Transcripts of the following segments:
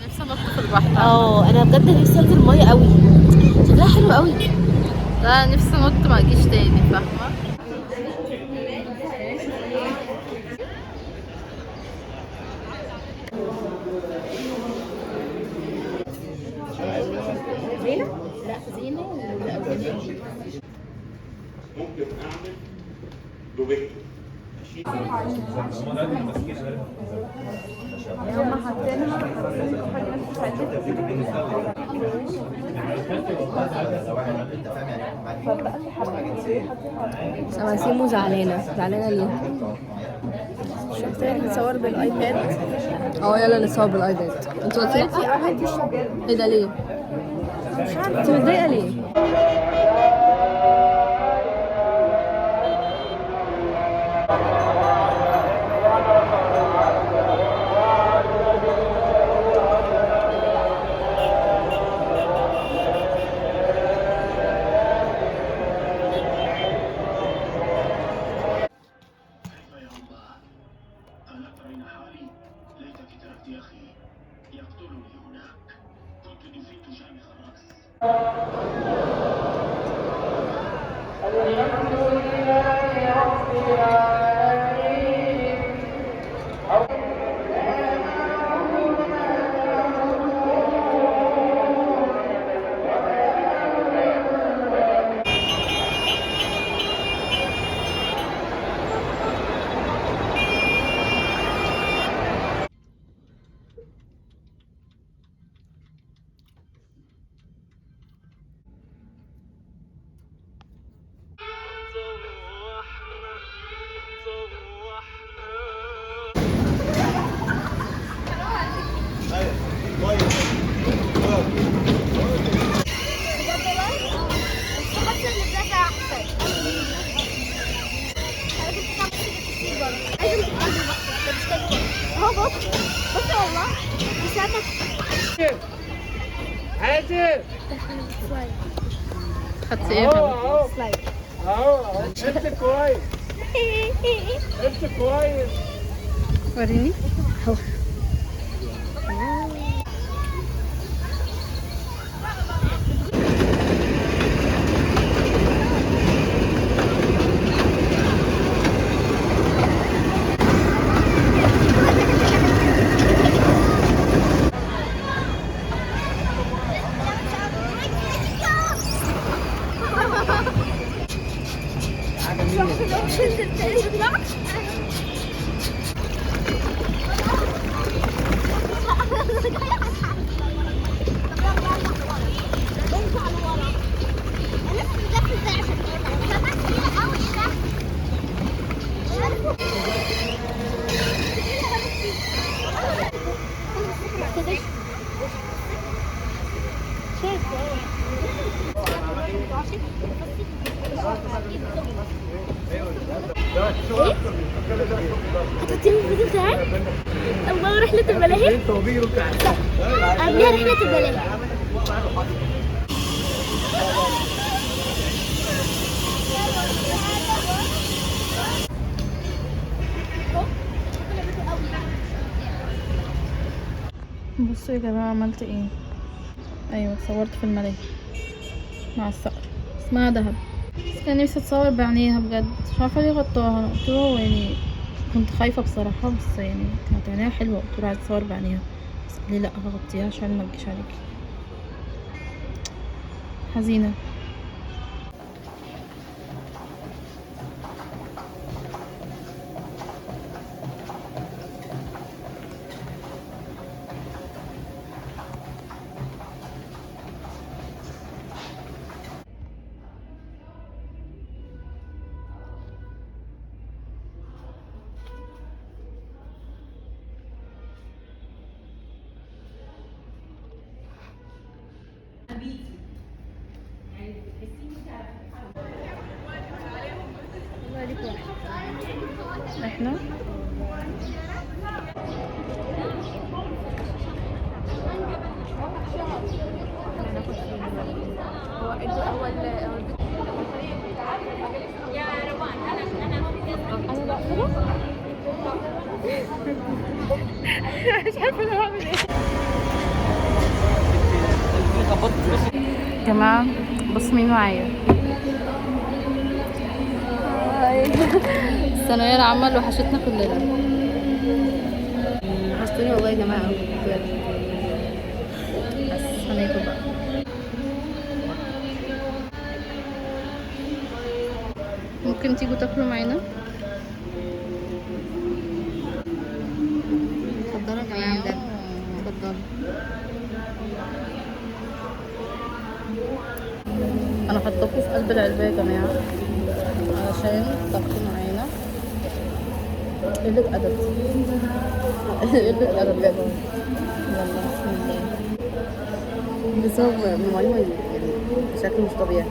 نفسي انط في البحر. انا بجد نفسي انزل الميه قوي، شكلها حلو قوي. لا نفسي انط ما اجيش تاني، فاهمه. زينة؟ لا زينة ولا ممكن اعمل دوبيت. هم حاطينها سماسيمو زعلانة ليه؟ مش محتاجة نتصور بالايباد. يلا نتصور بالايباد. انت قلتي لا؟ ايه ده ليه؟ مش عارفة انت متضايقة ليه؟ بصي والله بسبب حازم خدتي ايه بقى؟ سلايد. انت كويس، انت كويس. وريني. هتحطيني الفيديو بتاعك؟ الله رحلة الملاهي؟ قبلها رحلة الملاهي. بصوا يا جماعة عملت ايه. ايوه اتصورت في الملاهي مع الصقر، اسمها دهب. بس كان نفسي اتصور بعينيها بجد، مش عارفة ليه غطاها. قلت له يعني كنت خايفة بصراحة، بس يعني كانت عينيها حلوة. قلت له عايز اتصور بعينيها، بس قال لي لا هغطيها عشان ما تجيش عليكي. حزينة. احنا مش عارفة انا بعمل ايه. جماعة بص مين معايا. الثانوية العامة اللي وحشتنا كلنا. وحشتوني والله يا جماعة بجد. بس هناكل بقى. ممكن تيجوا تاكلوا معانا. اتفضلوا يا جماعة بجد. اتفضلوا. انا حطاكوا في قلب العلبة يا جماعة علشان تاكلوا معانا. قلة أدب. قلة أدب بجد. يلا بسم الله. بس هو معلومة يعني بشكل مش طبيعي.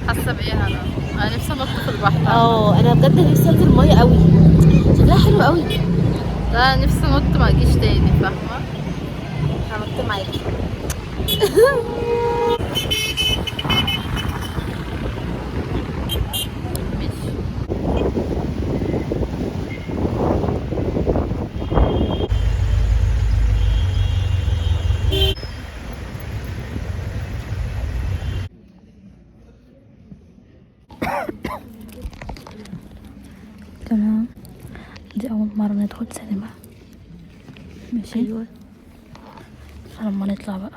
حاسة بإيه أنا نفسي أنط في البحر. انا بجد نفسي انزل المية قوي، شكلها حلو قوي. لا نفسي أنط ما أجيش تاني فاهمة. هنط معاكي. تمام. دي أول مرة ندخل سينما. ماشي. ايوه. فلما نطلع بقى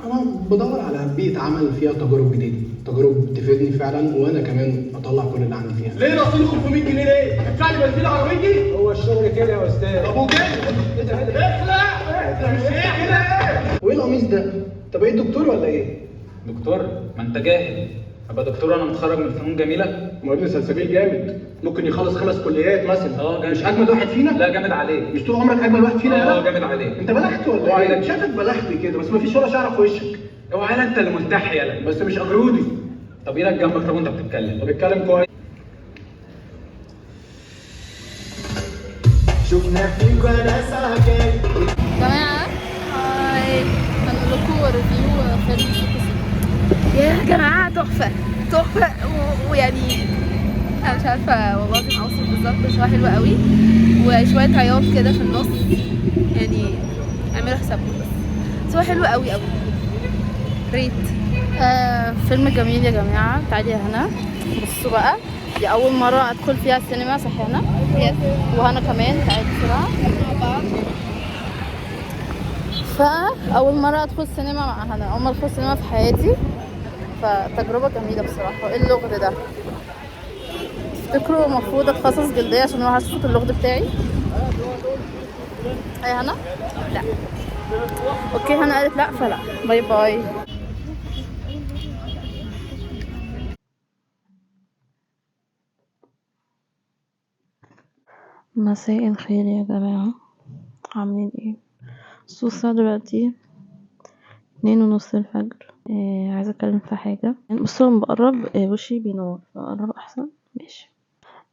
أنا بدور على بيئة عمل فيها تجارب جديدة، تجارب تفيدني فعلا وأنا كمان أطلع كل اللي عندي فيها. ليه رصيد 500 جنيه ليه؟ هتدفع لي بنزين عربيتي؟ هو الشغل كده يا استاذ. طب وكده؟ اخلع! انت مش ايه كده؟ وإيه القميص ده؟ طب إيه دكتور ولا إيه؟ دكتور؟ ما انت جاهل. ابقى دكتور انا متخرج من فنون جميله؟ مهندس سلسبيل جامد، ممكن يخلص 5 كليات مثلا. جامد. مش أجمد واحد فينا؟ لا جامد عليك. مش طول عمرك أجمل واحد فينا يا جامد عليك. أنت بلغت ولا إيه؟ شايفك بلغت كده بس مفيش ولا شعر في وشك. اوعى انت اللي ملتح يالا. بس مش أجرودي. طب ايدك جنبك طب وانت بتتكلم. طب اتكلم كويس. شفنا فيك ناس عجايب. جماعة هاي هنقول لكم ريفيو فيلم سيكو سيكو. يا جماعة تحفة تحفة ويعني انا مش عارفة والله ما اوصف بالظبط، بس هو حلو قوي وشوية عياط كده في النص، يعني اعملوا حسابكم بس هو حلو قوي قوي. ريت. فيلم جميل يا جماعة. تعالي يا هنا بصوا بقى، دي أول مرة أدخل فيها السينما صح يا هنا؟ وهنا كمان تعالي بسرعة مع بعض. فأول مرة أدخل السينما مع هنا، أول مرة أدخل السينما في حياتي، فتجربة جميلة بصراحة. ايه اللغد ده؟ تفتكروا المفروض اتخصص جلدية عشان اروح اشوف اللغد بتاعي؟ هي هنا؟ لا. اوكي هنا قالت لا فلا. باي باي. مساء الخير يا جماعة، عاملين ايه؟ الساعة دلوقتي 2:30 الفجر. عايزة اتكلم في حاجة. بصوا لما بقرب وشي بينور، فأقرب احسن. ماشي.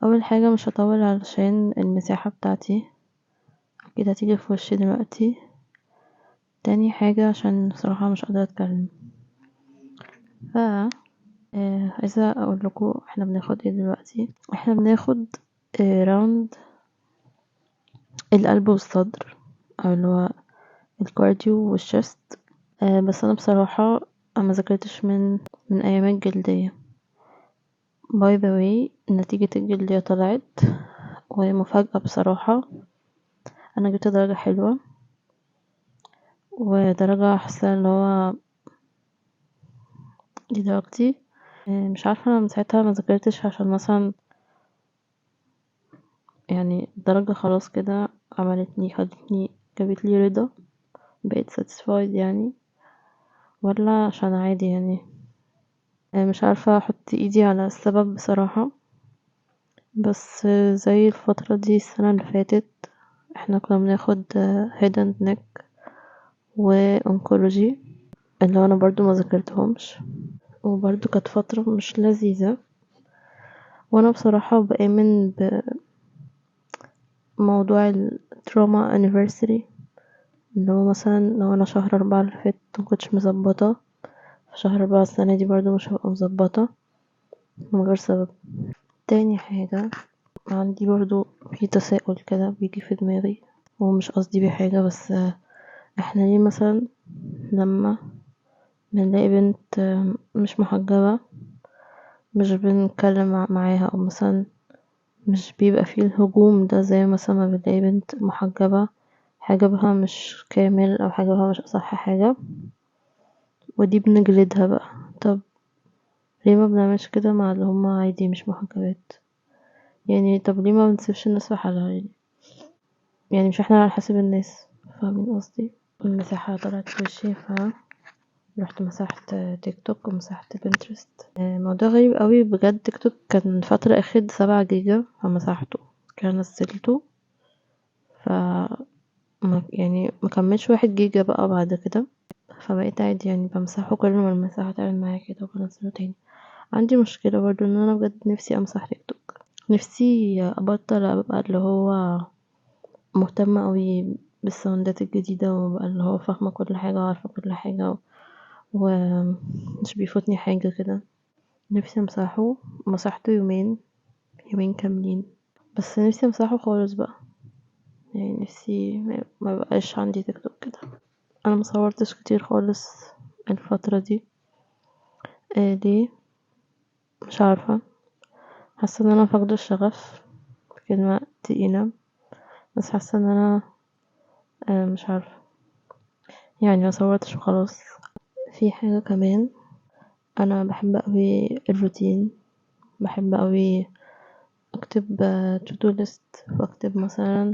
اول حاجة مش هطول علشان المساحة بتاعتي كده هتيجي في وشي دلوقتي. تاني حاجة عشان بصراحة مش قادرة اتكلم. ف عايزة اقول لكم احنا بناخد ايه دلوقتي. احنا بناخد راوند القلب والصدر، او اللي هو الكارديو والشست. بس انا بصراحة ما ذاكرتش من ايام الجلدية. باي ذا واي نتيجة الجلدية طلعت ومفاجأة بصراحة، انا جبت درجة حلوة ودرجة حاسة اللي هو دي درجتي. مش عارفة انا من ساعتها ما ذاكرتش عشان مثلا يعني الدرجة خلاص كده خدتني جابتلي رضا، بقيت satisfied يعني، ولا عشان عادي يعني. مش عارفة احط ايدي على السبب بصراحة. بس زي الفترة دي السنة اللي فاتت احنا كنا بناخد head and neck وانكولوجي اللي انا برضو ما ذاكرتهمش، وبرضو كانت فترة مش لذيذة. وانا بصراحة بآمن بموضوع التروما anniversary اللي هو مثلا لو انا شهر 4 اللي فات مكنتش مظبطة، في شهر 4 السنة دي برضو مش هبقى مظبطة من غير سبب. تاني حاجة عندي برضو في تساؤل كده بيجي في دماغي، ومش قصدي بيه حاجة، بس احنا ليه مثلا لما بنلاقي بنت مش محجبة مش بنتكلم معاها، او مثلا مش بيبقى فيه الهجوم ده زي مثلا ما بنلاقي بنت محجبة حجابها مش كامل او حجابها مش اصح حاجة ودي بنجلدها بقى. طب ليه ما بنعملش كده مع اللي هما عادي مش محجبات؟ يعني طب ليه ما بنسيبش الناس في حالها؟ يعني مش احنا على حسب الناس، فاهمين قصدي؟ المساحة طلعت في وشي رحت مسحت تيك توك ومسحت بنترست. موضوع غريب قوي بجد. تيك توك كان فترة اخد 7 جيجا فمسحته، كان نزلته ف يعني مكملش 1 جيجا بقى بعد كده، فبقيت عادي يعني بمسحه كل ما المساحة تعمل معايا كده وبنزله تاني. عندي مشكلة برضو ان انا بجد نفسي امسح تيك توك، نفسي ابطل ابقى اللي هو مهتمة قوي بالساوندات الجديدة وابقى اللي هو فاهمة كل حاجة وعارفة كل حاجة ومش بيفوتني حاجة كده. نفسي امسحه، مسحته يومين كاملين، بس نفسي امسحه خالص بقى. يعني نفسي ما بقاش عندي تيك توك كده. انا مصورتش كتير خالص الفترة دي. ليه؟ مش عارفة، حاسة ان انا فاقدة الشغف، كلمة تقيلة بس حاسة ان انا مش عارفة يعني ما صورتش وخلاص. في حاجة كمان، انا بحب قوي الروتين، بحب قوي اكتب تو دو ليست، واكتب مثلا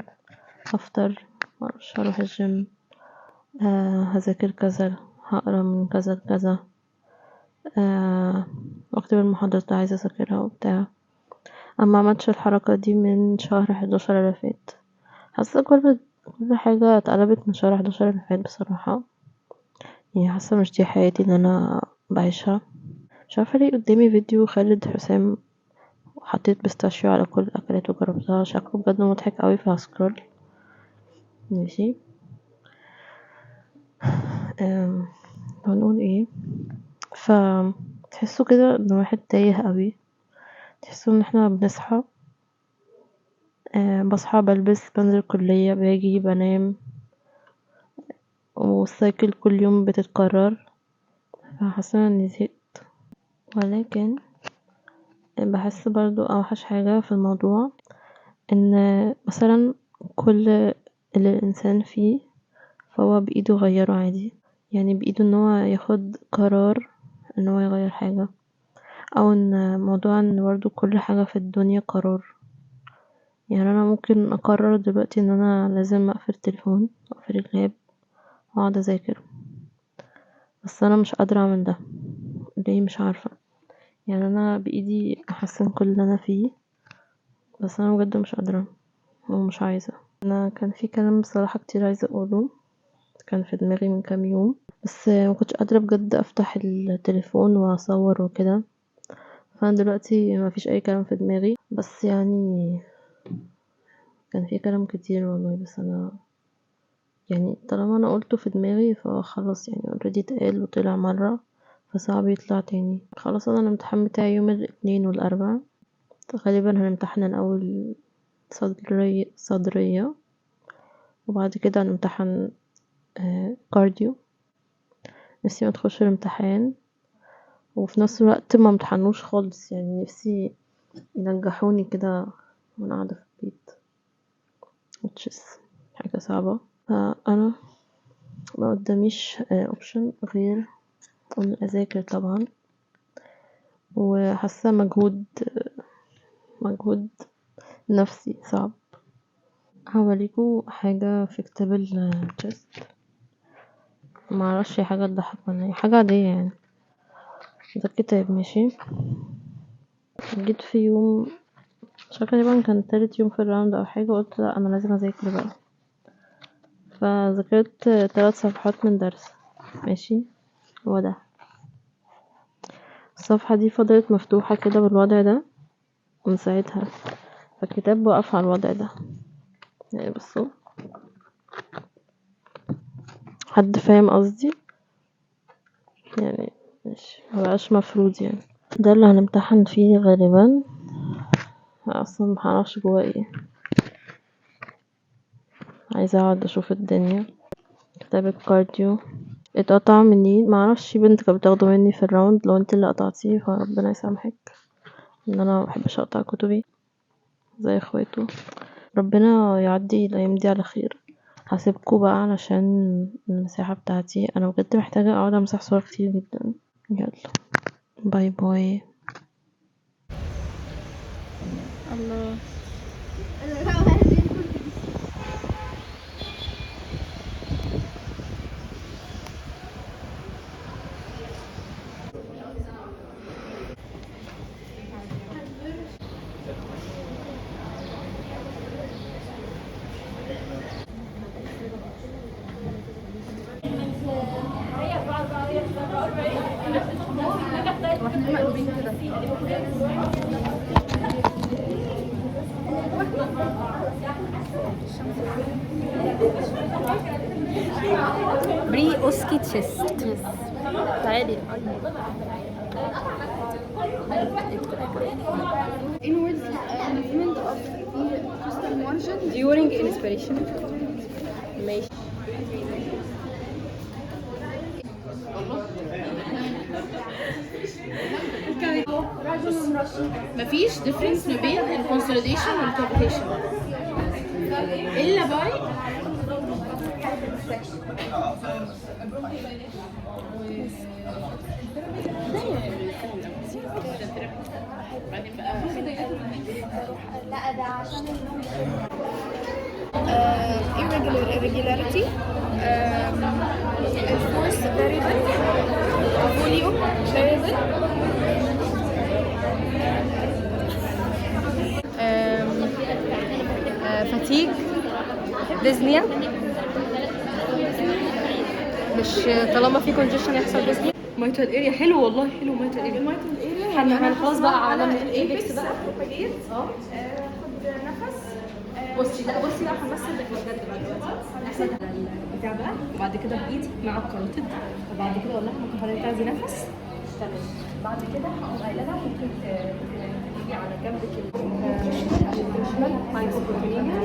هفطر، معرفش هروح الجيم، هذاكر كذا، هقرا من كذا لكذا، واكتب المحاضرات اللي عايزة اذاكرها وبتاع. اما عملتش الحركة دي من شهر 11 اللي فات. حاسة كل حاجة اتقلبت من شهر 11 اللي فات بصراحة. يعني حاسة مش دي حياتي اللي انا بعيشها. مش عارفة ليه قدامي فيديو خالد حسام وحطيت بيستاشيو على كل الاكلات وجربتها، شكله بجد مضحك قوي فهسكرول. ماشي. هنقول ايه؟ تحسوا كده ان واحد تايه قوي، تحسوا ان احنا بنصحى، بصحى بلبس بنزل الكلية باجي بنام والسايكل كل يوم بتتكرر، فحاسة اني زهقت. ولكن بحس برضو اوحش حاجة في الموضوع ان مثلا كل اللي الانسان فيه فهو بايده يغيره عادي. يعني بايده ان هو ياخد قرار ان هو يغير حاجة، او ان موضوع ان برضو كل حاجة في الدنيا قرار. يعني انا ممكن اقرر دلوقتي ان انا لازم اقفل التليفون واقفل اللاب واقعد اذاكر، بس انا مش قادرة اعمل ده. ليه؟ مش عارفة. يعني انا بايدي احسن كل اللي انا فيه، بس انا بجد مش قادرة ومش عايزة. انا كان في كلام بصراحة كتير عايزة اقوله، كان في دماغي من كام يوم، بس ما كنتش قادرة بجد افتح التليفون واصور وكده. فانا دلوقتي ما فيش اي كلام في دماغي، بس يعني كان في كلام كتير والله، بس انا يعني طالما انا قلته في دماغي فخلاص، يعني already اتقال وطلع مرة فصعب يطلع تاني. خلاص انا الامتحان بتاعي يوم الاثنين والاربعاء، غالبا هنمتحن الاول صدرية وبعد كده هنمتحن كارديو. نفسي ما ادخلش الامتحان وفي نفس الوقت ما امتحنوش خالص، يعني نفسي ينجحوني كده وانا قاعدة في البيت، which is حاجة صعبة. فانا ما قداميش اوبشن غير ان اذاكر طبعا، وحاسه مجهود نفسي صعب. هوريكم حاجه في كتاب التشيست، معرفش هي حاجه تضحك ولا هي حاجه عاديه يعني. ده الكتاب ماشي. جيت في يوم مش فاكره تقريبا كان تالت يوم في الراوند او حاجه، قلت لا انا لازم اذاكر بقى، فذاكرت 3 صفحات من درس ماشي. هو ده الصفحه دي فضلت مفتوحه كده بالوضع ده من ساعتها، فالكتاب وقف على الوضع ده. يعني بصوا حد فاهم قصدي؟ يعني مش مبقاش مفروض يعني. ده اللي هنمتحن فيه غالبا، اصلا محنعرفش جوا ايه. عايزة اقعد اشوف الدنيا. كتاب الكارديو اتقطع مني، معرفش بنت كانت بتاخده مني في الراوند. لو انت اللي قطعتيه فربنا يسامحك، ان انا مبحبش اقطع كتبي زي اخواته. ربنا يعدي الايام دي على خير. هسيبكوا بقى علشان المساحة بتاعتي، انا بجد محتاجة اقعد امسح صور كتير جدا. يلا باي باي. الله بري اوسكي تشيست. تعالي. inwards movement of the crystal margin during inspiration. ماشي. مفيش difference ما بين الكونسوليديشن والكابيتيشن الا باي لا ده عشان irregularity force variable volume variable فاتيج ديزنيا. مش طالما في كونجيشن يحصل ديزنيا. مايتال اريا حلو والله، حلو مايتال اريا. خلاص بقى على الايبكس بقى. بصي لا بصي بقى هنمثل بجد بقى دلوقتي. البتاع بقى وبعد كده بايدي مع الكاروتيد، وبعد كده اقول لها ممكن حضرتك تاخدي نفس. تمام. بعد كده هقوم قايله لها ممكن تيجي على جنبك الشمال هايبوكوتينيا.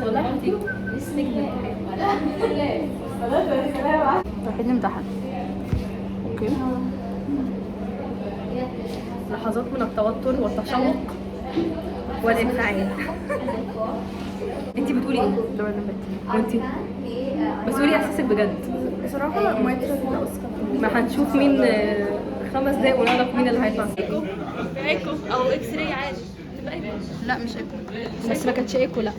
والله هتيجي اسمك رايحين نمتحن. اوكي. لحظات من التوتر والتشوق والانفعال. انتي بتقولي ايه؟ وانتي بس قولي احساسك بجد. بصراحة مايترال ما هنشوف مين 5 دقايق ونعرف مين اللي هيطلع. ايكو او اكس راي عادي. تبقى ايكو. لا مش ايكو، بس ما كانتش ايكو. لا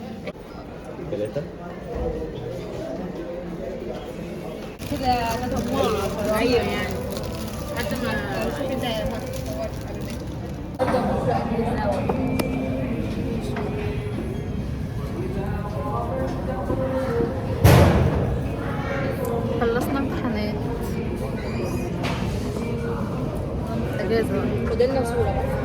3 كده مجموعة ايوه يعني حتى ما خلصنا امتحانات. اجازة. خدلنا صورة بقى.